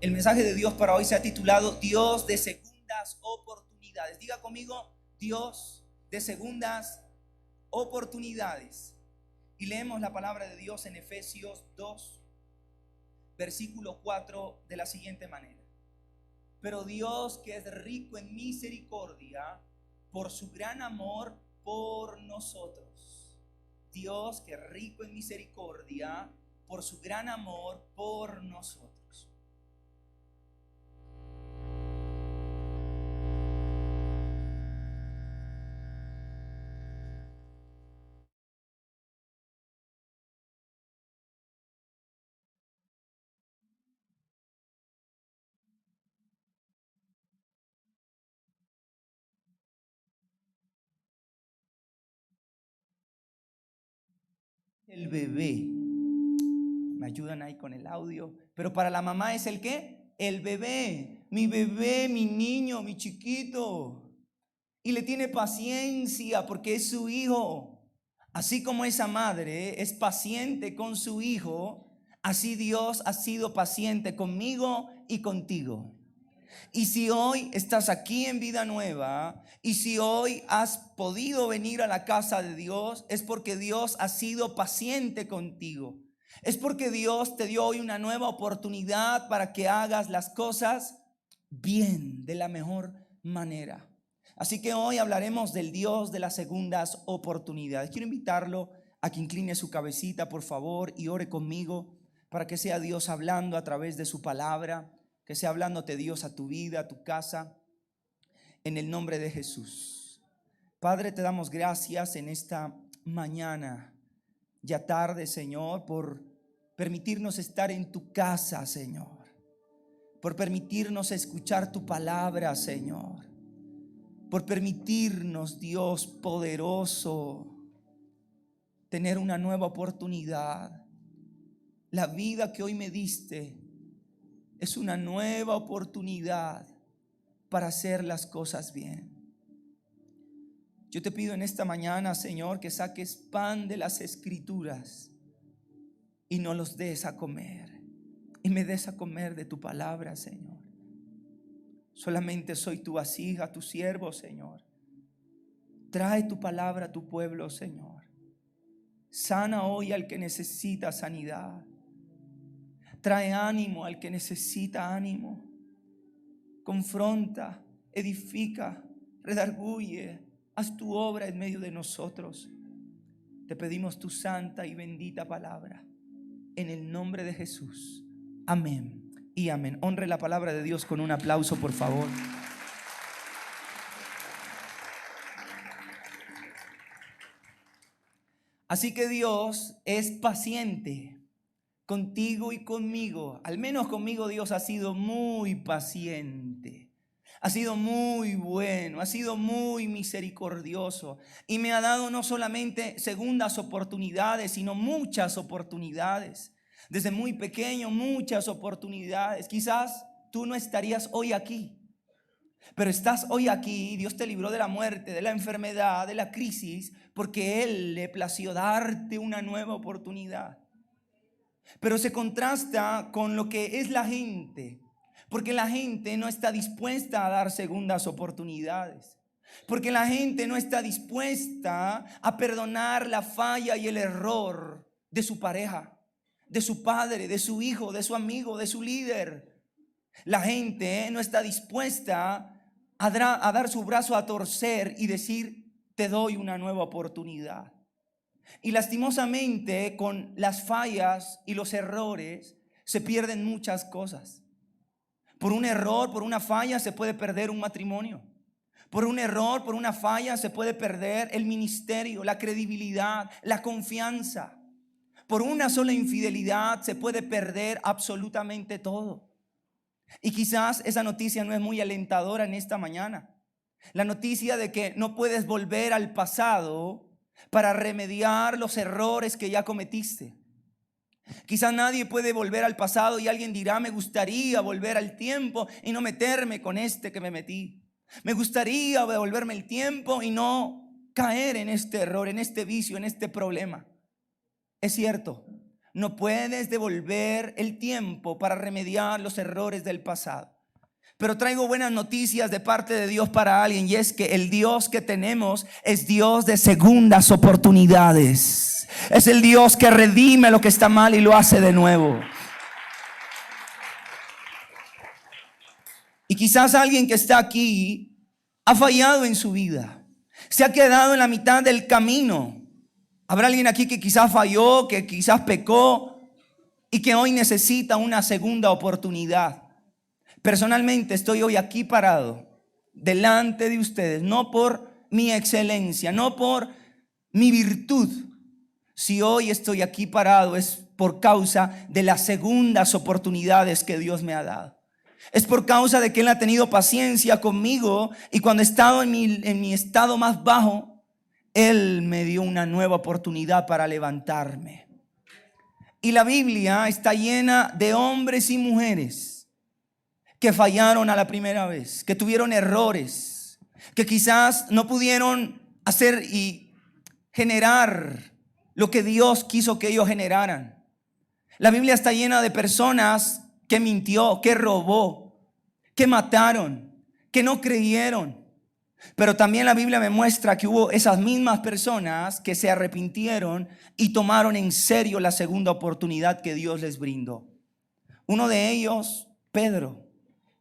El mensaje de Dios para hoy se ha titulado Dios de segundas oportunidades. Diga conmigo, Dios de segundas oportunidades. Y leemos la palabra de Dios en Efesios 2, versículo 4 de la siguiente manera. Pero Dios, que es rico en misericordia, por su gran amor por nosotros. Dios, que es rico en misericordia, por su gran amor por nosotros. El bebé. Me ayudan ahí con el audio. Pero para la mamá es el ¿qué? El bebé, mi niño, mi chiquito. Y le tiene paciencia porque es su hijo. Así como esa madre es paciente con su hijo, así Dios ha sido paciente conmigo y contigo. Y si hoy estás aquí en Vida Nueva, y si hoy has podido venir a la casa de Dios, es porque Dios ha sido paciente contigo. Es porque Dios te dio hoy una nueva oportunidad para que hagas las cosas bien, de la mejor manera. Así que hoy hablaremos del Dios de las segundas oportunidades. Quiero invitarlo a que incline su cabecita, por favor, y ore conmigo para que sea Dios hablando a través de su palabra, que sea hablándote Dios a tu vida, a tu casa, en el nombre de Jesús. Padre, te damos gracias en esta mañana, ya tarde, Señor, por permitirnos estar en tu casa, Señor, por permitirnos escuchar tu palabra, Señor, por permitirnos, Dios poderoso, tener una nueva oportunidad. La vida que hoy me diste es una nueva oportunidad para hacer las cosas bien. Yo te pido en esta mañana, Señor, que saques pan de las Escrituras y no los des a comer, y me des a comer de tu palabra, Señor. Solamente soy tu vasija, tu siervo, Señor. Trae tu palabra a tu pueblo, Señor. Sana hoy al que necesita sanidad. Trae ánimo al que necesita ánimo. Confronta, edifica, redarguye. Haz tu obra en medio de nosotros. Te pedimos tu santa y bendita palabra. En el nombre de Jesús. Amén y amén. Honre la palabra de Dios con un aplauso, por favor. Así que Dios es paciente contigo y conmigo. Al menos conmigo Dios ha sido muy paciente. Ha sido muy bueno, ha sido muy misericordioso y me ha dado no solamente segundas oportunidades, sino muchas oportunidades. Desde muy pequeño, muchas oportunidades. Quizás tú no estarías hoy aquí, pero estás hoy aquí. Dios te libró de la muerte, de la enfermedad, de la crisis, porque Él le plació darte una nueva oportunidad. Pero se contrasta con lo que es la gente, porque la gente no está dispuesta a dar segundas oportunidades, porque la gente no está dispuesta a perdonar la falla y el error de su pareja, de su padre, de su hijo, de su amigo, de su líder. La gente no está dispuesta a dar su brazo a torcer y decir: te doy una nueva oportunidad. Y lastimosamente, con las fallas y los errores se pierden muchas cosas. Por un error, por una falla se puede perder un matrimonio. Por un error, por una falla se puede perder el ministerio, la credibilidad, la confianza. Por una sola infidelidad se puede perder absolutamente todo. Y quizás esa noticia no es muy alentadora en esta mañana. La noticia de que no puedes volver al pasado para remediar los errores que ya cometiste. Quizás nadie puede volver al pasado y alguien dirá: me gustaría volver al tiempo y no meterme con este que me metí. Me gustaría devolverme el tiempo y no caer en este error, en este vicio, en este problema. Es cierto, No puedes devolver el tiempo para remediar los errores del pasado. Pero traigo buenas noticias de parte de Dios para alguien, y es que el Dios que tenemos es Dios de segundas oportunidades. Es el Dios que redime lo que está mal y lo hace de nuevo. Y quizás alguien que está aquí ha fallado en su vida, se ha quedado en la mitad del camino. Habrá alguien aquí que quizás falló, que quizás pecó y que hoy necesita una segunda oportunidad. Personalmente estoy hoy aquí parado delante de ustedes, no por mi excelencia, no por mi virtud. Si hoy estoy aquí parado es por causa de las segundas oportunidades que Dios me ha dado. Es por causa de que Él ha tenido paciencia conmigo, y cuando he estado en mi estado más bajo, Él me dio una nueva oportunidad para levantarme. Y la Biblia está llena de hombres y mujeres que fallaron a la primera vez, que tuvieron errores, que quizás no pudieron hacer y generar lo que Dios quiso que ellos generaran. La Biblia está llena de personas que mintió, que robó, que mataron, que no creyeron. Pero también la Biblia me muestra que hubo esas mismas personas que se arrepintieron y tomaron en serio la segunda oportunidad que Dios les brindó. Uno de ellos, Pedro,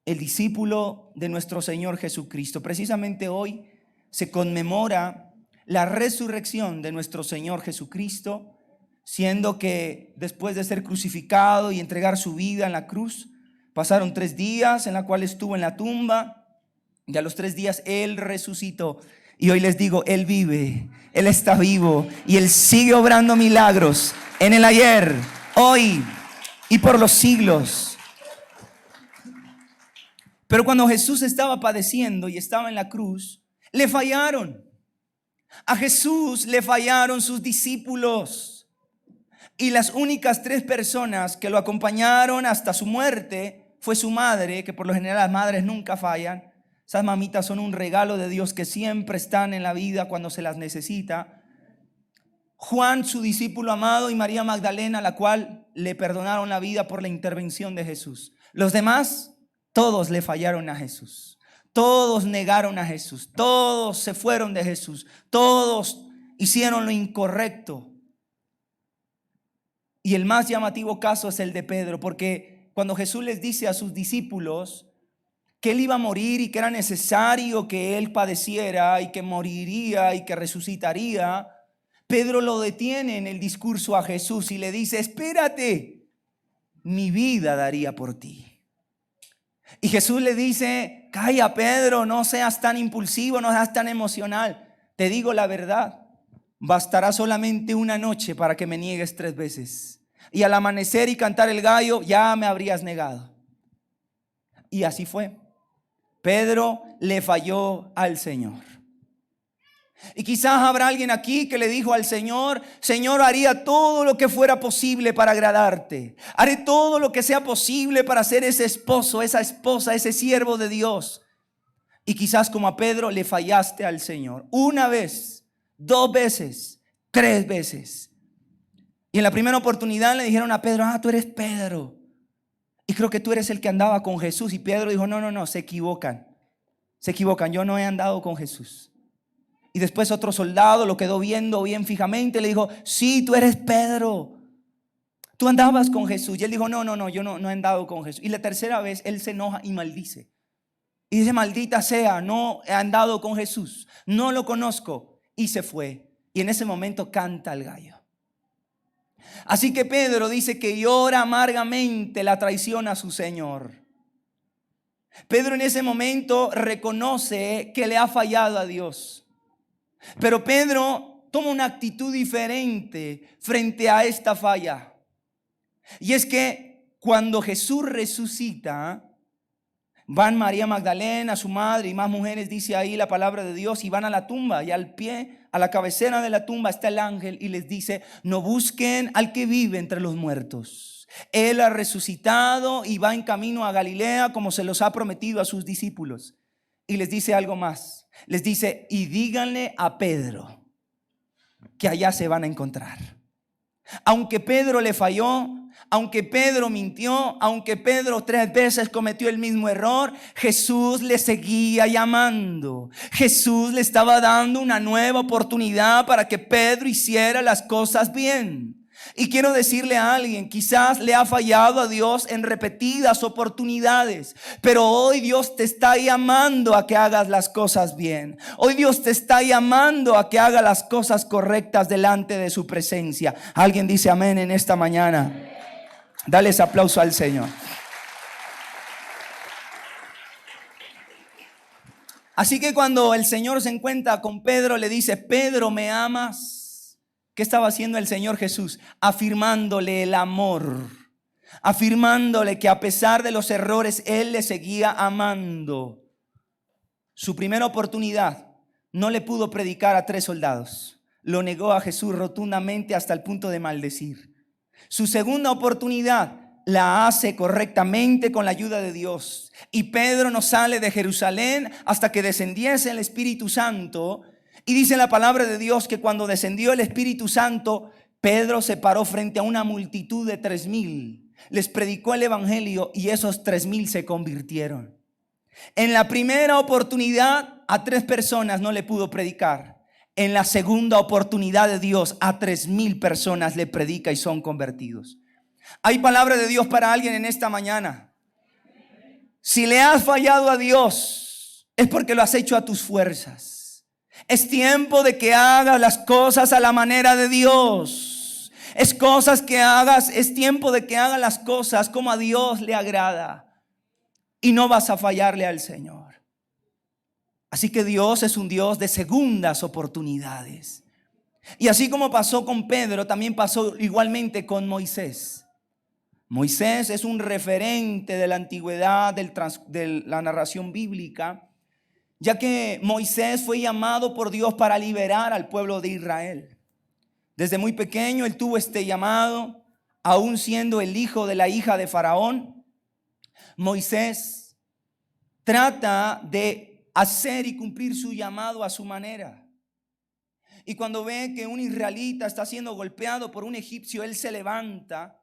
el discípulo de nuestro Señor Jesucristo. Precisamente hoy se conmemora la resurrección de nuestro Señor Jesucristo, siendo que después de ser crucificado y entregar su vida en la cruz, pasaron 3 días en la cual estuvo en la tumba, y a los 3 días Él resucitó. Y hoy les digo, Él vive, Él está vivo, y Él sigue obrando milagros en el ayer, hoy y por los siglos. Pero cuando Jesús estaba padeciendo y estaba en la cruz, le fallaron. A Jesús le fallaron sus discípulos. Y las únicas 3 personas que lo acompañaron hasta su muerte fue su madre, que por lo general las madres nunca fallan. Esas mamitas son un regalo de Dios que siempre están en la vida cuando se las necesita. Juan, su discípulo amado, y María Magdalena, la cual le perdonaron la vida por la intervención de Jesús. Los demás, todos le fallaron a Jesús. Todos negaron a Jesús. Todos se fueron de Jesús. Todos hicieron lo incorrecto. Y el más llamativo caso es el de Pedro, porque cuando Jesús les dice a sus discípulos que Él iba a morir y que era necesario que Él padeciera y que moriría y que resucitaría, Pedro lo detiene en el discurso a Jesús y le dice: espérate, mi vida daría por ti. Y Jesús le dice: calla, Pedro, no seas tan impulsivo, no seas tan emocional. Te digo la verdad. Bastará solamente una noche para que me niegues 3 veces. Y al amanecer y cantar el gallo, ya me habrías negado. Y así fue. Pedro le falló al Señor. Y quizás habrá alguien aquí que le dijo al Señor: Señor, haría todo lo que fuera posible para agradarte. Haré todo lo que sea posible para ser ese esposo, esa esposa, ese siervo de Dios. Y quizás como a Pedro le fallaste al Señor. 1 vez. 2 veces, 3 veces. Y en la primera oportunidad le dijeron a Pedro: tú eres Pedro, y creo que tú eres el que andaba con Jesús. Y Pedro dijo: no, se equivocan, yo no he andado con Jesús. Y después otro soldado lo quedó viendo bien fijamente y le dijo: sí, tú eres Pedro, tú andabas con Jesús. Y él dijo: no, yo no he andado con Jesús. Y la tercera vez él se enoja y maldice. Y dice: maldita sea, no he andado con Jesús, no lo conozco. Y se fue. Y en ese momento canta el gallo. Así que Pedro dice que llora amargamente la traición a su Señor. Pedro en ese momento reconoce que le ha fallado a Dios. Pero Pedro toma una actitud diferente frente a esta falla. Y es que cuando Jesús resucita, van María Magdalena, su madre y más mujeres, dice ahí la palabra de Dios, y van a la tumba, y al pie, a la cabecera de la tumba está el ángel y les dice: no busquen al que vive entre los muertos. Él ha resucitado y va en camino a Galilea, como se los ha prometido a sus discípulos. Y les dice algo más. Les dice: y díganle a Pedro que allá se van a encontrar. Aunque Pedro le falló, aunque Pedro mintió, aunque Pedro 3 veces cometió el mismo error, Jesús le seguía llamando. Jesús le estaba dando una nueva oportunidad para que Pedro hiciera las cosas bien. Y quiero decirle a alguien, quizás le ha fallado a Dios en repetidas oportunidades, pero hoy Dios te está llamando a que hagas las cosas bien. Hoy Dios te está llamando a que hagas las cosas correctas delante de su presencia. Alguien dice amén en esta mañana. Dale ese aplauso al Señor. Así que cuando el Señor se encuentra con Pedro, le dice: Pedro, ¿me amas? ¿Qué estaba haciendo el Señor Jesús? Afirmándole el amor, afirmándole que a pesar de los errores, Él le seguía amando. Su primera oportunidad, no le pudo predicar a 3 soldados. Lo negó a Jesús rotundamente hasta el punto de maldecir. Su segunda oportunidad la hace correctamente con la ayuda de Dios. Y Pedro no sale de Jerusalén hasta que descendiese el Espíritu Santo. Y dice la palabra de Dios que cuando descendió el Espíritu Santo, Pedro se paró frente a una multitud de 3,000. Les predicó el evangelio y esos 3,000 se convirtieron. En la primera oportunidad a 3 personas no le pudo predicar. En la segunda oportunidad de Dios a 3,000 personas le predica y son convertidos. Hay palabra de Dios para alguien en esta mañana. Si le has fallado a Dios, es porque lo has hecho a tus fuerzas. Es tiempo de que hagas las cosas a la manera de Dios. Es tiempo de que hagas las cosas como a Dios le agrada. Y no vas a fallarle al Señor. Así que Dios es un Dios de segundas oportunidades. Y así como pasó con Pedro, también pasó igualmente con Moisés. Moisés es un referente de la antigüedad, de la narración bíblica, ya que Moisés fue llamado por Dios para liberar al pueblo de Israel. Desde muy pequeño él tuvo este llamado, aún siendo el hijo de la hija de Faraón. Moisés trata de hacer y cumplir su llamado a su manera. Y cuando ve que un israelita está siendo golpeado por un egipcio, él se levanta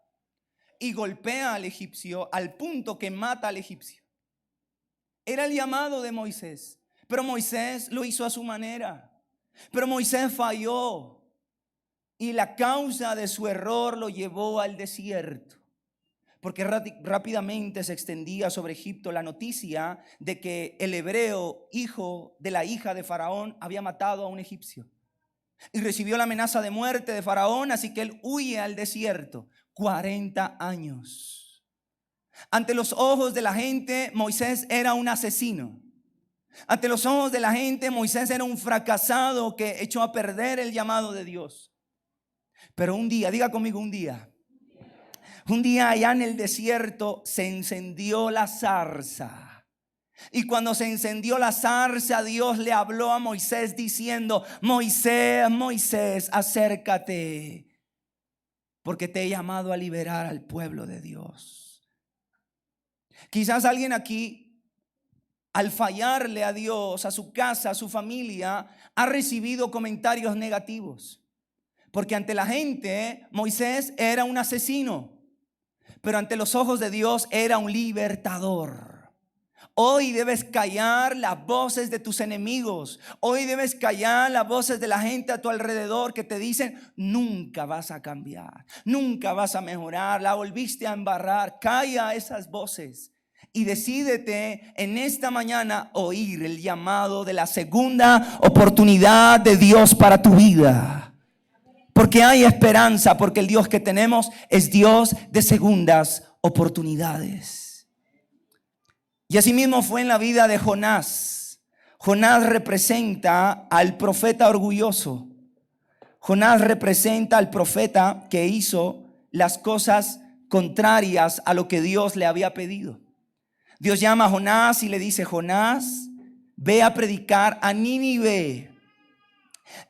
y golpea al egipcio al punto que mata al egipcio. Era el llamado de Moisés. Pero Moisés lo hizo a su manera. Pero Moisés falló. Y la causa de su error lo llevó al desierto. Porque rápidamente se extendía sobre Egipto la noticia de que el hebreo, hijo de la hija de Faraón, había matado a un egipcio. Y recibió la amenaza de muerte de Faraón, así que él huye al desierto. 40 años. Ante los ojos de la gente, Moisés era un asesino. Ante los ojos de la gente, Moisés era un fracasado que echó a perder el llamado de Dios. Pero un día, diga conmigo un día allá en el desierto se encendió la zarza. Y cuando se encendió la zarza, Dios le habló a Moisés diciendo: Moisés, Moisés, acércate, porque te he llamado a liberar al pueblo de Dios. Quizás alguien aquí, al fallarle a Dios, a su casa, a su familia, ha recibido comentarios negativos. Porque ante la gente, Moisés era un asesino, pero ante los ojos de Dios era un libertador. Hoy debes callar las voces de tus enemigos. Hoy debes callar las voces de la gente a tu alrededor que te dicen: nunca vas a cambiar, nunca vas a mejorar, la volviste a embarrar. Calla esas voces. Y decídete en esta mañana oír el llamado de la segunda oportunidad de Dios para tu vida. Porque hay esperanza, porque el Dios que tenemos es Dios de segundas oportunidades. Y así mismo fue en la vida de Jonás. Jonás representa al profeta orgulloso. Jonás representa al profeta que hizo las cosas contrarias a lo que Dios le había pedido. Dios llama a Jonás y le dice: Jonás, ve a predicar a Nínive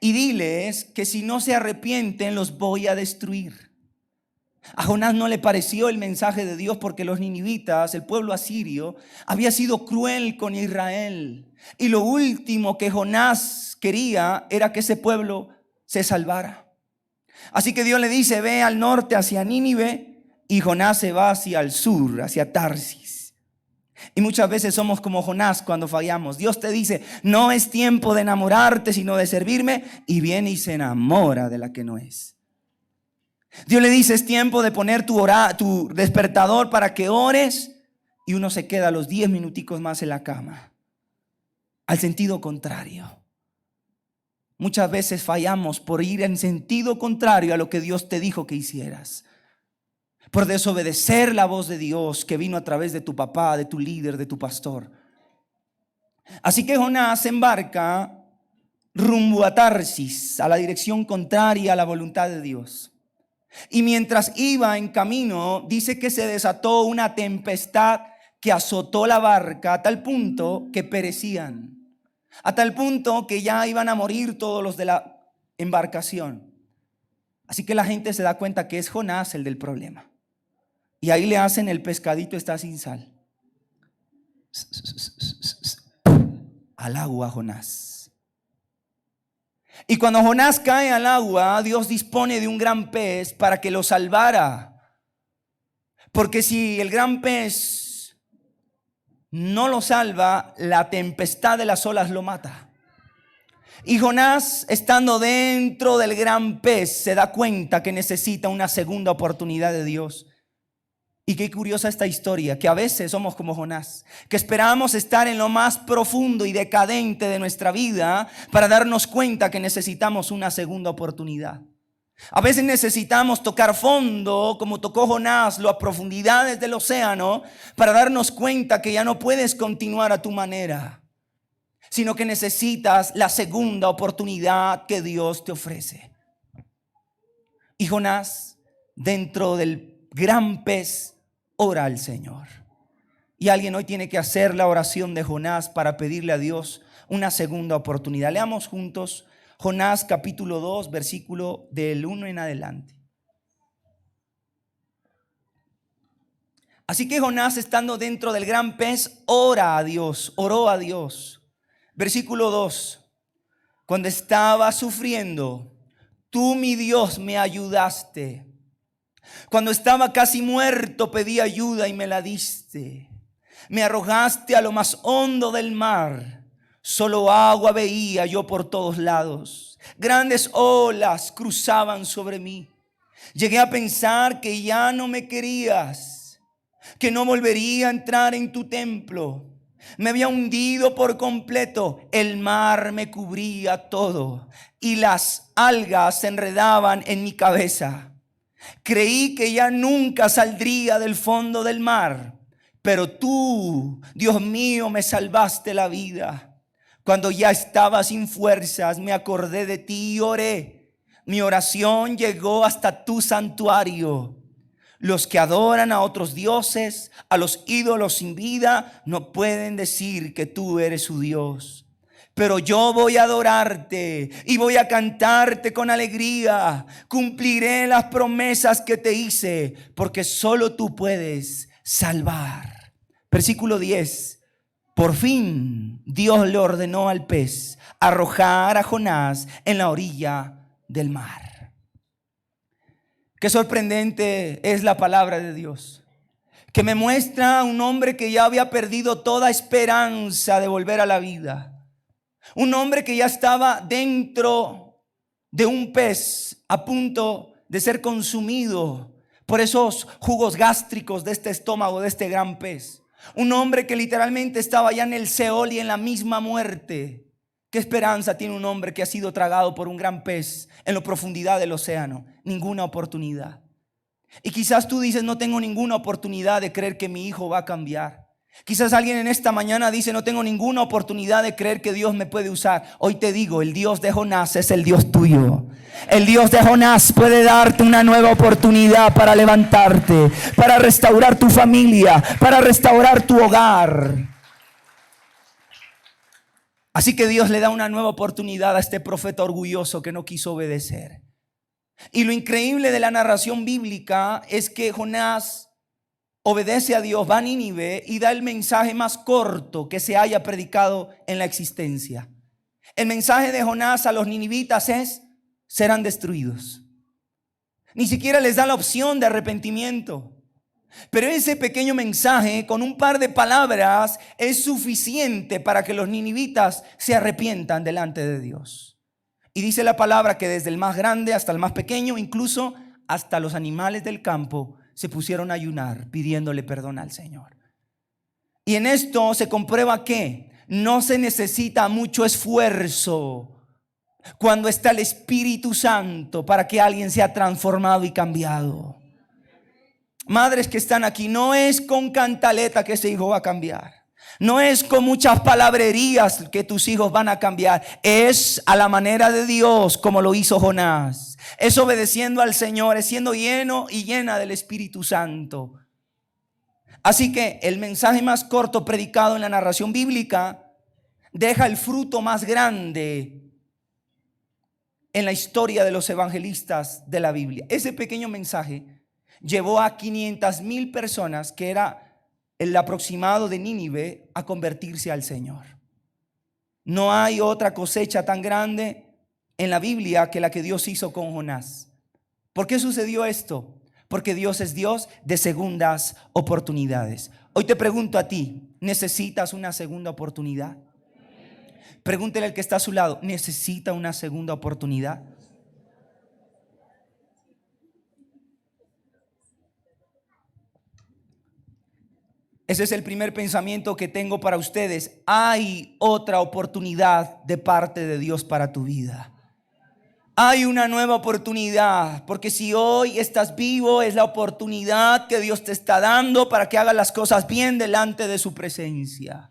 y diles que si no se arrepienten los voy a destruir. A Jonás no le pareció el mensaje de Dios porque los ninivitas, el pueblo asirio, había sido cruel con Israel. Y lo último que Jonás quería era que ese pueblo se salvara. Así que Dios le dice, ve al norte hacia Nínive, y Jonás se va hacia el sur, hacia Tarsis. Y muchas veces somos como Jonás cuando fallamos. Dios te dice, no es tiempo de enamorarte, sino de servirme, y viene y se enamora de la que no es. Dios le dice, es tiempo de poner tu despertador para que ores, y uno se queda los 10 minuticos más en la cama. Al sentido contrario. Muchas veces fallamos por ir en sentido contrario a lo que Dios te dijo que hicieras. Por desobedecer la voz de Dios que vino a través de tu papá, de tu líder, de tu pastor. Así que Jonás se embarca rumbo a Tarsis, a la dirección contraria a la voluntad de Dios. Y mientras iba en camino, dice que se desató una tempestad que azotó la barca a tal punto que perecían. A tal punto que ya iban a morir todos los de la embarcación. Así que la gente se da cuenta que es Jonás el del problema. Y ahí le hacen el pescadito está sin sal. Al agua Jonás. Y cuando Jonás cae al agua, Dios dispone de un gran pez para que lo salvara. Porque si el gran pez no lo salva, la tempestad de las olas lo mata. Y Jonás, estando dentro del gran pez, se da cuenta que necesita una segunda oportunidad de Dios. Y qué curiosa esta historia, que a veces somos como Jonás, que esperamos estar en lo más profundo y decadente de nuestra vida para darnos cuenta que necesitamos una segunda oportunidad. A veces necesitamos tocar fondo, como tocó Jonás, las profundidades del océano, para darnos cuenta que ya no puedes continuar a tu manera, sino que necesitas la segunda oportunidad que Dios te ofrece. Y Jonás, dentro del gran pez, ora al Señor. Y alguien hoy tiene que hacer la oración de Jonás para pedirle a Dios una segunda oportunidad. Leamos juntos Jonás capítulo 2, versículo del 1 en adelante. Así que Jonás, estando dentro del gran pez, oró a Dios. Versículo 2. Cuando estaba sufriendo, tú, mi Dios, me ayudaste. Cuando estaba casi muerto, pedí ayuda y me la diste. Me arrojaste a lo más hondo del mar. Solo agua veía yo por todos lados. Grandes olas cruzaban sobre mí. Llegué a pensar que ya no me querías, que no volvería a entrar en tu templo. Me había hundido por completo. El mar me cubría todo y las algas se enredaban en mi cabeza. Creí que ya nunca saldría del fondo del mar, pero tú, Dios mío, me salvaste la vida. Cuando ya estaba sin fuerzas, me acordé de ti y oré. Mi oración llegó hasta tu santuario. Los que adoran a otros dioses, a los ídolos sin vida, no pueden decir que tú eres su Dios. Pero yo voy a adorarte y voy a cantarte con alegría. Cumpliré las promesas que te hice, porque solo tú puedes salvar. Versículo 10. Por fin Dios le ordenó al pez arrojar a Jonás en la orilla del mar. Qué sorprendente es la palabra de Dios, que me muestra a un hombre que ya había perdido toda esperanza de volver a la vida. Un hombre que ya estaba dentro de un pez a punto de ser consumido por esos jugos gástricos de este estómago, de este gran pez. Un hombre que literalmente estaba ya en el Seol y en la misma muerte. ¿Qué esperanza tiene un hombre que ha sido tragado por un gran pez en la profundidad del océano? Ninguna oportunidad. Y quizás tú dices, no tengo ninguna oportunidad de creer que mi hijo va a cambiar. Quizás alguien en esta mañana dice, no tengo ninguna oportunidad de creer que Dios me puede usar. Hoy te digo, el Dios de Jonás es el Dios tuyo. El Dios de Jonás puede darte una nueva oportunidad para levantarte, para restaurar tu familia, para restaurar tu hogar. Así que Dios le da una nueva oportunidad a este profeta orgulloso que no quiso obedecer. Y lo increíble de la narración bíblica es que Jonás obedece a Dios, va a Nínive y da el mensaje más corto que se haya predicado en la existencia. El mensaje de Jonás a los ninivitas es: serán destruidos. Ni siquiera les da la opción de arrepentimiento. Pero ese pequeño mensaje con un par de palabras es suficiente para que los ninivitas se arrepientan delante de Dios. Y dice la palabra que desde el más grande hasta el más pequeño, incluso hasta los animales del campo, se pusieron a ayunar pidiéndole perdón al Señor. Y en esto se comprueba que no se necesita mucho esfuerzo cuando está el Espíritu Santo para que alguien sea transformado y cambiado. Madres que están aquí, no es con cantaleta que ese hijo va a cambiar. No es con muchas palabrerías que tus hijos van a cambiar. Es a la manera de Dios, como lo hizo Jonás. Es obedeciendo al Señor, es siendo lleno y llena del Espíritu Santo. Así que el mensaje más corto predicado en la narración bíblica deja el fruto más grande en la historia de los evangelistas de la Biblia. Ese pequeño mensaje llevó a 500,000 personas, que era el aproximado de Nínive, a convertirse al Señor. No hay otra cosecha tan grande en la Biblia que la que Dios hizo con Jonás. ¿Por qué sucedió esto? Porque Dios es Dios de segundas oportunidades. Hoy te pregunto a ti, ¿necesitas una segunda oportunidad? Pregúntele al que está a su lado, ¿necesita una segunda oportunidad? Ese es el primer pensamiento que tengo para ustedes. Hay otra oportunidad de parte de Dios para tu vida. Hay una nueva oportunidad, porque si hoy estás vivo es la oportunidad que Dios te está dando para que hagas las cosas bien delante de su presencia.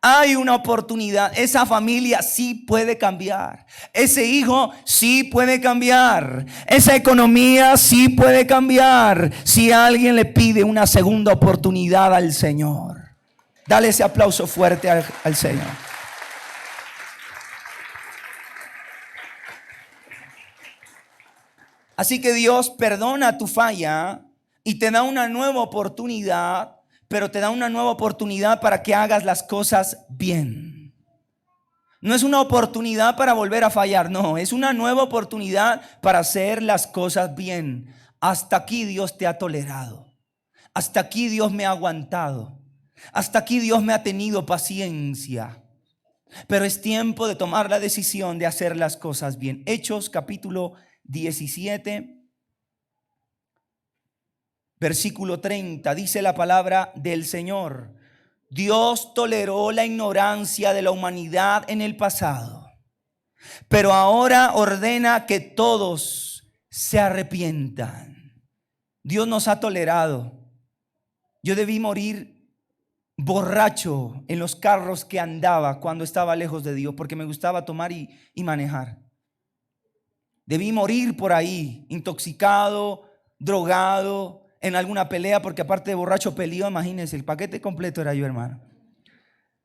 Hay una oportunidad. Esa familia sí puede cambiar. Ese hijo sí puede cambiar. Esa economía sí puede cambiar. Si alguien le pide una segunda oportunidad al Señor. Dale ese aplauso fuerte al Señor. Así que Dios perdona tu falla y te da una nueva oportunidad, pero te da una nueva oportunidad para que hagas las cosas bien. No es una oportunidad para volver a fallar, no, es una nueva oportunidad para hacer las cosas bien. Hasta aquí Dios te ha tolerado. Hasta aquí Dios me ha aguantado. Hasta aquí Dios me ha tenido paciencia. Pero es tiempo de tomar la decisión de hacer las cosas bien. Hechos capítulo 17, versículo 30, dice la palabra del Señor: Dios toleró la ignorancia de la humanidad en el pasado, pero ahora ordena que todos se arrepientan. Dios nos ha tolerado. Yo debí morir borracho en los carros que andaba cuando estaba lejos de Dios, porque me gustaba tomar y manejar. Debí morir por ahí, intoxicado, drogado, en alguna pelea, porque aparte de borracho peleó, imagínense, el paquete completo era yo, hermano.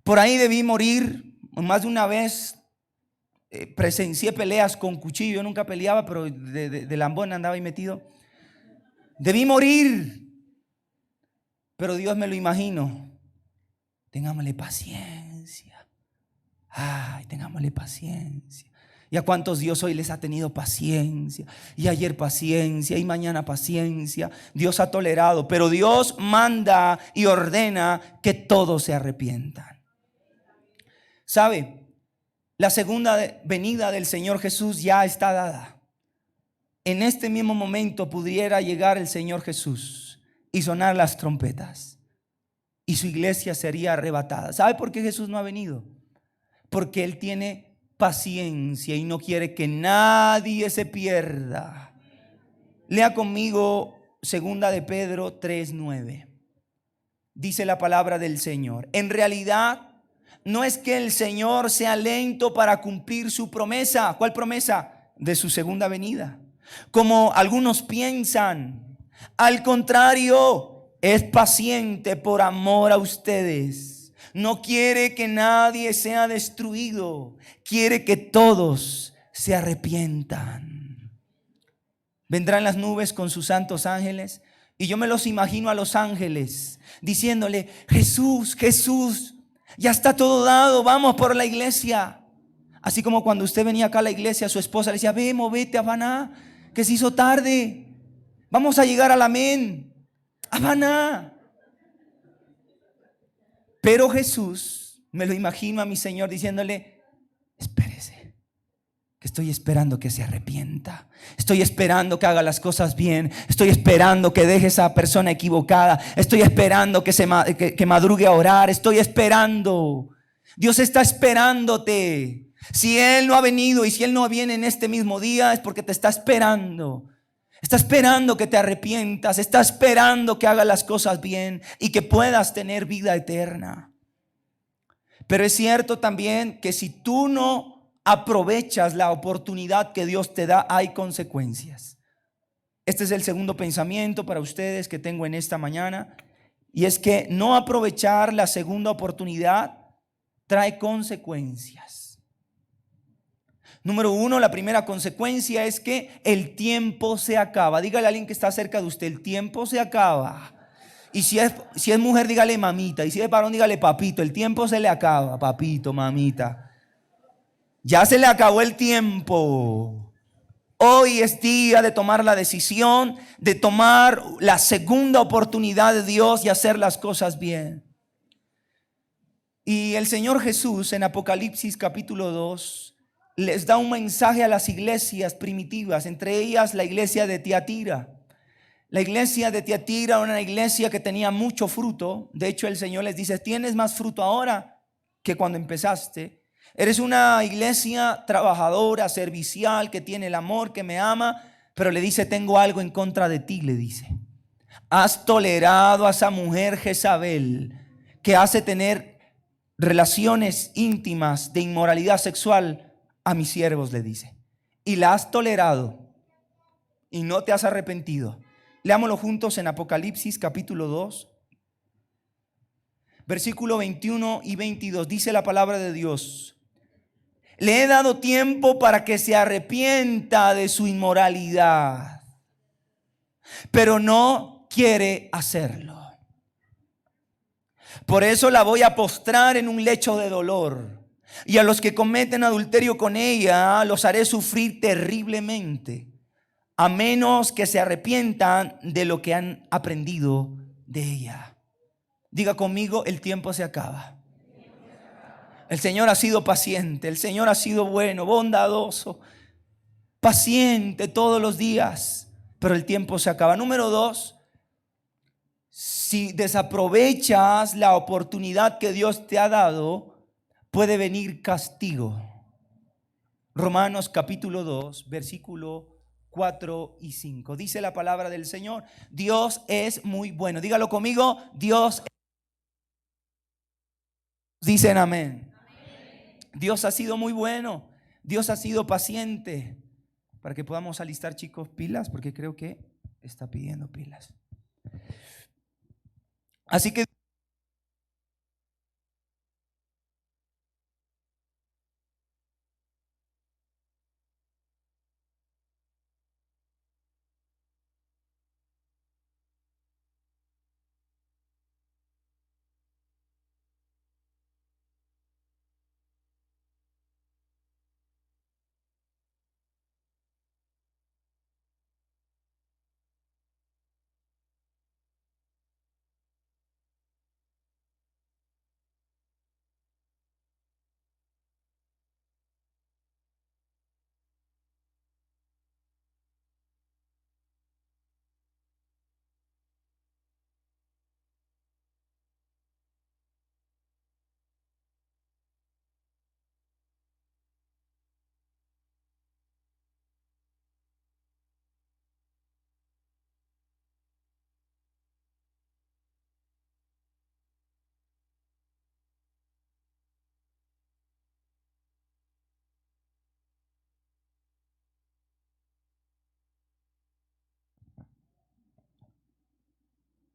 Por ahí debí morir. Más de una vez presencié peleas con cuchillo. Yo nunca peleaba, pero de lambón andaba ahí metido. Debí morir, pero Dios me lo imagino. Tengámosle paciencia. Ay, tengámosle paciencia. ¿Y a cuántos Dios hoy les ha tenido paciencia? Y ayer paciencia, y mañana paciencia. Dios ha tolerado, pero Dios manda y ordena que todos se arrepientan. ¿Sabe? La segunda venida del Señor Jesús ya está dada. En este mismo momento pudiera llegar el Señor Jesús y sonar las trompetas, y su iglesia sería arrebatada. ¿Sabe por qué Jesús no ha venido? Porque Él tiene paciencia y no quiere que nadie se pierda. Lea conmigo 2 de Pedro 3:9. Dice la palabra del Señor: en realidad no es que el Señor sea lento para cumplir su promesa. ¿Cuál promesa? De su segunda venida, como algunos piensan. Al contrario, es paciente por amor a ustedes. No quiere que nadie sea destruido, quiere que todos se arrepientan. Vendrán las nubes con sus santos ángeles, y yo me los imagino a los ángeles diciéndole: Jesús, Jesús, ya está todo dado, vamos por la iglesia. Así como cuando usted venía acá a la iglesia, su esposa le decía: ve, movete, Havana, que se hizo tarde. Vamos a llegar al amén. Habana. Pero Jesús, me lo imagino a mi Señor diciéndole: espérese, que estoy esperando que se arrepienta. Estoy esperando que haga las cosas bien. Estoy esperando que deje esa persona equivocada. Estoy esperando que madrugue a orar. Estoy esperando. Dios está esperándote. Si Él no ha venido y si Él no viene en este mismo día, es porque te está esperando. Está esperando que te arrepientas. Está esperando que hagas las cosas bien y que puedas tener vida eterna. Pero es cierto también que si tú no aprovechas la oportunidad que Dios te da, hay consecuencias. Este es el segundo pensamiento para ustedes que tengo en esta mañana. Y es que no aprovechar la segunda oportunidad trae consecuencias. Número uno, la primera consecuencia es que el tiempo se acaba. Dígale a alguien que está cerca de usted: el tiempo se acaba. Y si es mujer, dígale mamita. Y si es varón, dígale papito. El tiempo se le acaba, papito, mamita. Ya se le acabó el tiempo. Hoy es día de tomar la decisión, de tomar la segunda oportunidad de Dios y hacer las cosas bien. Y el Señor Jesús en Apocalipsis capítulo 2 les da un mensaje a las iglesias primitivas, entre ellas la iglesia de Tiatira. La iglesia de Tiatira era una iglesia que tenía mucho fruto. De hecho, el Señor les dice: tienes más fruto ahora que cuando empezaste. Eres una iglesia trabajadora, servicial, que tiene el amor, que me ama. Pero le dice: tengo algo en contra de ti, le dice. Has tolerado a esa mujer Jezabel, que hace tener relaciones íntimas de inmoralidad sexual a mis siervos, le dice. Y la has tolerado y no te has arrepentido. Leámoslo juntos en Apocalipsis capítulo 2, versículo 21 y 22. Dice la palabra de Dios: le he dado tiempo para que se arrepienta de su inmoralidad, pero no quiere hacerlo. Por eso la voy a postrar en un lecho de dolor, y a los que cometen adulterio con ella los haré sufrir terriblemente, a menos que se arrepientan de lo que han aprendido de ella. Diga conmigo: el tiempo se acaba. El Señor ha sido paciente, el Señor ha sido bueno, bondadoso, paciente todos los días, pero el tiempo se acaba. Número dos, si desaprovechas la oportunidad que Dios te ha dado, puede venir castigo. Romanos capítulo 2, versículo 4 y 5. Dice la palabra del Señor: Dios es muy bueno. Dígalo conmigo: Dios es. Dicen amén. Dios ha sido muy bueno. Dios ha sido paciente. Para que podamos alistar, chicos, pilas, porque creo que está pidiendo pilas. Así que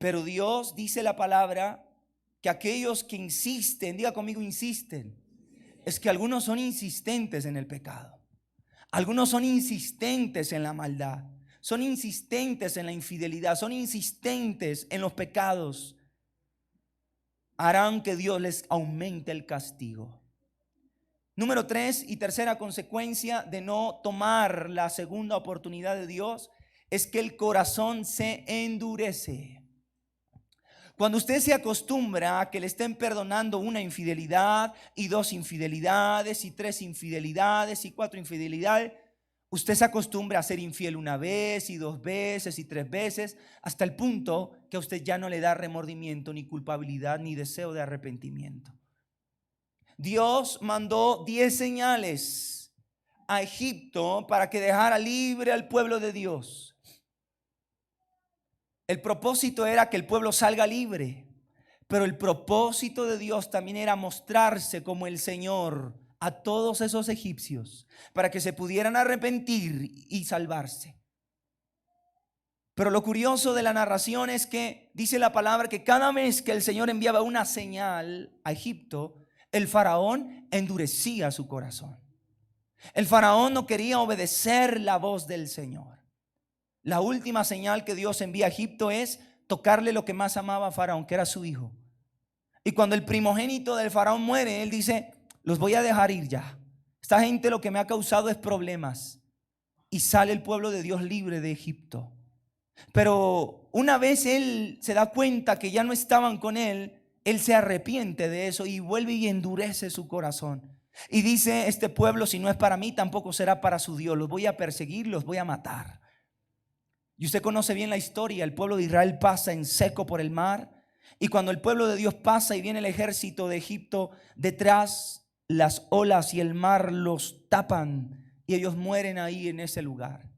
pero Dios dice la palabra que aquellos que insisten, diga conmigo insisten, es que algunos son insistentes en el pecado. Algunos son insistentes en la maldad, son insistentes en la infidelidad, son insistentes en los pecados. Harán que Dios les aumente el castigo. Número 3 y tercera consecuencia de no tomar la segunda oportunidad de Dios es que el corazón se endurece. Cuando usted se acostumbra a que le estén perdonando una infidelidad y 2 infidelidades y 3 infidelidades y 4 infidelidades, usted se acostumbra a ser infiel 1 vez y 2 veces y 3 veces, hasta el punto que a usted ya no le da remordimiento, ni culpabilidad, ni deseo de arrepentimiento. Dios mandó 10 señales a Egipto para que dejara libre al pueblo de Dios. El propósito era que el pueblo salga libre, pero el propósito de Dios también era mostrarse como el Señor a todos esos egipcios para que se pudieran arrepentir y salvarse. Pero lo curioso de la narración es que dice la palabra que cada vez que el Señor enviaba una señal a Egipto, el faraón endurecía su corazón. El faraón no quería obedecer la voz del Señor. La última señal que Dios envía a Egipto es tocarle lo que más amaba a Faraón, que era su hijo. Y cuando el primogénito del faraón muere, él dice: los voy a dejar ir ya. Esta gente lo que me ha causado es problemas. Y sale el pueblo de Dios libre de Egipto. Pero una vez él se da cuenta que ya no estaban con él, él se arrepiente de eso y vuelve y endurece su corazón. Y dice: este pueblo, si no es para mí, tampoco será para su Dios. Los voy a perseguir, los voy a matar. Y usted conoce bien la historia. El pueblo de Israel pasa en seco por el mar. Y cuando el pueblo de Dios pasa y viene el ejército de Egipto detrás, las olas y el mar los tapan y ellos mueren ahí en ese lugar.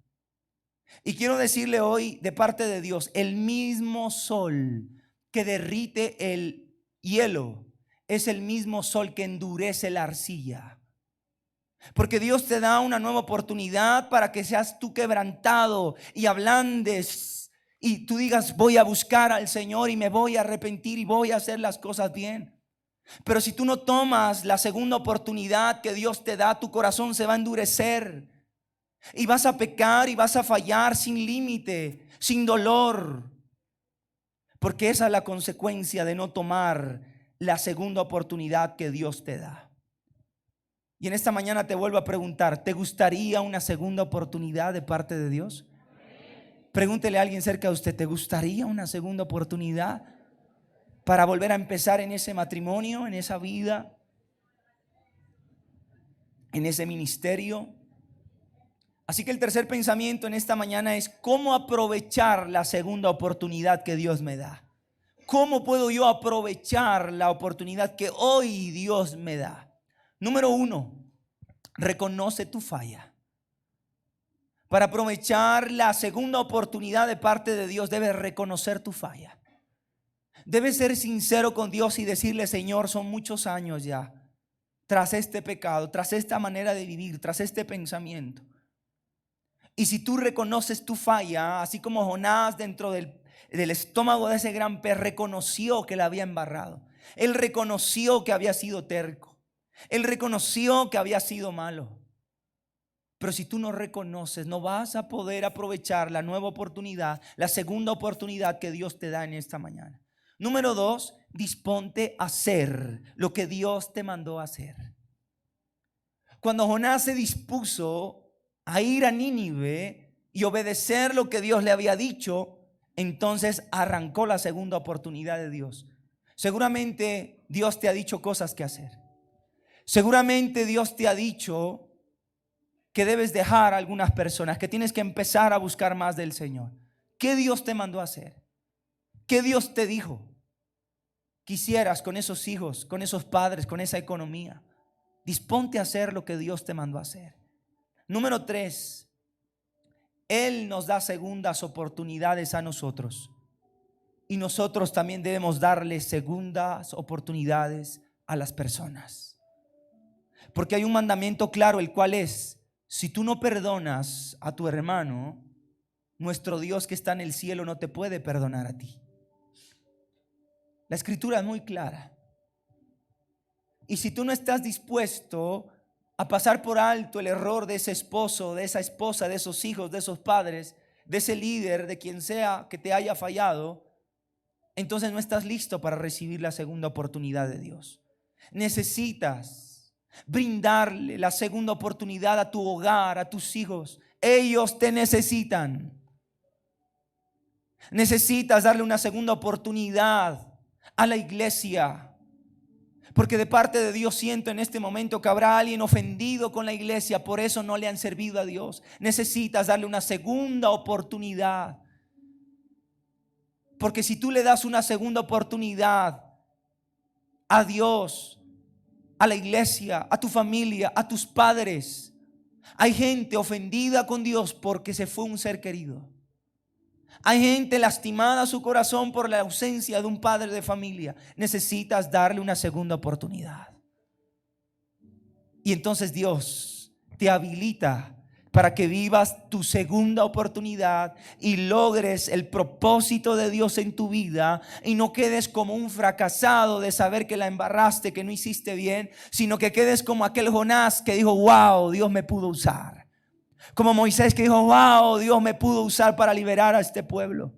Y quiero decirle hoy de parte de Dios: el mismo sol que derrite el hielo es el mismo sol que endurece la arcilla. Porque Dios te da una nueva oportunidad para que seas tú quebrantado y ablandes y tú digas: voy a buscar al Señor y me voy a arrepentir y voy a hacer las cosas bien. Pero si tú no tomas la segunda oportunidad que Dios te da, tu corazón se va a endurecer y vas a pecar y vas a fallar sin límite, sin dolor. Porque esa es la consecuencia de no tomar la segunda oportunidad que Dios te da. Y en esta mañana te vuelvo a preguntar: ¿te gustaría una segunda oportunidad de parte de Dios? Pregúntele a alguien cerca de usted: ¿te gustaría una segunda oportunidad para volver a empezar en ese matrimonio, en esa vida, en ese ministerio? Así que el tercer pensamiento en esta mañana es: ¿cómo aprovechar la segunda oportunidad que Dios me da? ¿Cómo puedo yo aprovechar la oportunidad que hoy Dios me da? Número 1, reconoce tu falla. Para aprovechar la segunda oportunidad de parte de Dios, debes reconocer tu falla. Debes ser sincero con Dios y decirle: Señor, son muchos años ya tras este pecado, tras esta manera de vivir, tras este pensamiento. Y si tú reconoces tu falla, así como Jonás dentro del estómago de ese gran pez reconoció que la había embarrado. Él reconoció que había sido terco. Él reconoció que había sido malo. Pero si tú no reconoces, no vas a poder aprovechar la nueva oportunidad, la segunda oportunidad que Dios te da en esta mañana. Número 2, disponte a hacer lo que Dios te mandó a hacer. Cuando Jonás se dispuso a ir a Nínive y obedecer lo que Dios le había dicho, entonces arrancó la segunda oportunidad de Dios. Seguramente Dios te ha dicho cosas que hacer. Seguramente Dios te ha dicho que debes dejar a algunas personas, que tienes que empezar a buscar más del Señor. ¿Qué Dios te mandó a hacer? ¿Qué Dios te dijo? Quisieras con esos hijos, con esos padres, con esa economía. Disponte a hacer lo que Dios te mandó a hacer. Número 3, Él nos da segundas oportunidades a nosotros. Y nosotros también debemos darle segundas oportunidades a las personas. Porque hay un mandamiento claro, el cual es: si tú no perdonas a tu hermano, nuestro Dios que está en el cielo no te puede perdonar a ti. La escritura es muy clara. Y si tú no estás dispuesto a pasar por alto el error de ese esposo, de esa esposa, de esos hijos, de esos padres, de ese líder, de quien sea que te haya fallado, entonces no estás listo para recibir la segunda oportunidad de Dios. Necesitas brindarle la segunda oportunidad a tu hogar, a tus hijos. Ellos te necesitan. Necesitas darle una segunda oportunidad a la iglesia. Porque de parte de Dios siento en este momento que habrá alguien ofendido con la iglesia, por eso no le han servido a Dios. Necesitas darle una segunda oportunidad. Porque si tú le das una segunda oportunidad a Dios, a la iglesia, a tu familia, a tus padres, hay gente ofendida con Dios porque se fue un ser querido. Hay gente lastimada a su corazón por la ausencia de un padre de familia. Necesitas darle una segunda oportunidad. Y entonces Dios te habilita para que vivas tu segunda oportunidad y logres el propósito de Dios en tu vida y no quedes como un fracasado de saber que la embarraste, que no hiciste bien, sino que quedes como aquel Jonás que dijo: wow, Dios me pudo usar. Como Moisés que dijo: wow, Dios me pudo usar para liberar a este pueblo.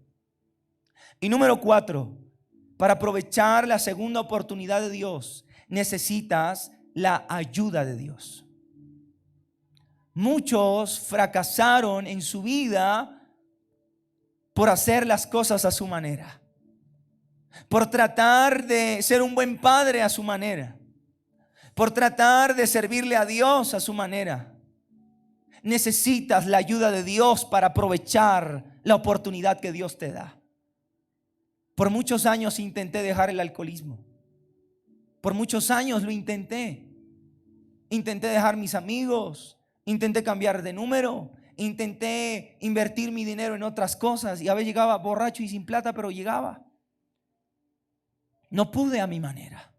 Y número 4, para aprovechar la segunda oportunidad de Dios, necesitas la ayuda de Dios. Muchos fracasaron en su vida por hacer las cosas a su manera, por tratar de ser un buen padre a su manera, por tratar de servirle a Dios a su manera. Necesitas la ayuda de Dios para aprovechar la oportunidad que Dios te da. Por muchos años intenté dejar el alcoholismo. Por muchos años lo intenté. Intenté dejar mis amigos. Intenté cambiar de número. Intenté invertir mi dinero en otras cosas. Y a veces llegaba borracho y sin plata, pero llegaba. No pude a mi manera.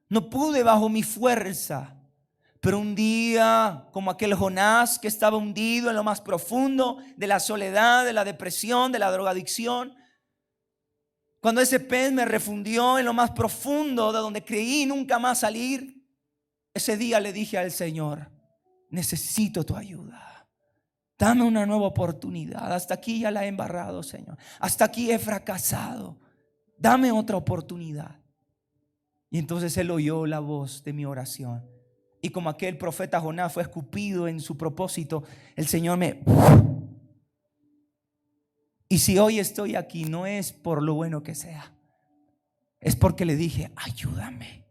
No pude bajo mi fuerza. Pero un día, como aquel Jonás que estaba hundido en lo más profundo de la soledad, de la depresión, de la drogadicción, cuando ese pez me refundió en lo más profundo de donde creí nunca más salir, ese día le dije al Señor: necesito tu ayuda. Dame una nueva oportunidad. Hasta aquí ya la he embarrado, Señor. Hasta aquí he fracasado. Dame otra oportunidad. Y entonces Él oyó la voz de mi oración. Y como aquel profeta Jonás fue escupido en su propósito, el Señor me... Y si hoy estoy aquí, no es por lo bueno que sea, es porque le dije: ayúdame.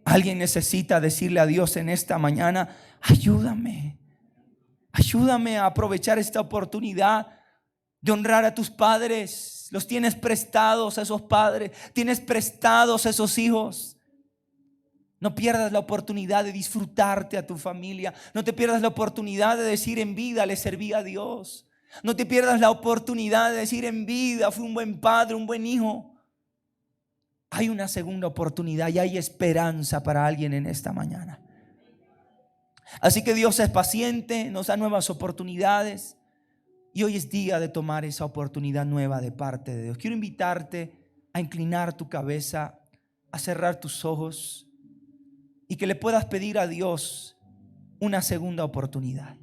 Alguien necesita decirle a Dios en esta mañana: ayúdame. Ayúdame a aprovechar esta oportunidad de honrar a tus padres. Los tienes prestados a esos padres, tienes prestados a esos hijos. No pierdas la oportunidad de disfrutarte a tu familia. No te pierdas la oportunidad de decir: en vida le serví a Dios. No te pierdas la oportunidad de decir: en vida fui un buen padre, un buen hijo. Hay una segunda oportunidad y hay esperanza para alguien en esta mañana. Así que Dios es paciente, nos da nuevas oportunidades. Y hoy es día de tomar esa oportunidad nueva de parte de Dios. Quiero invitarte a inclinar tu cabeza, a cerrar tus ojos y que le puedas pedir a Dios una segunda oportunidad.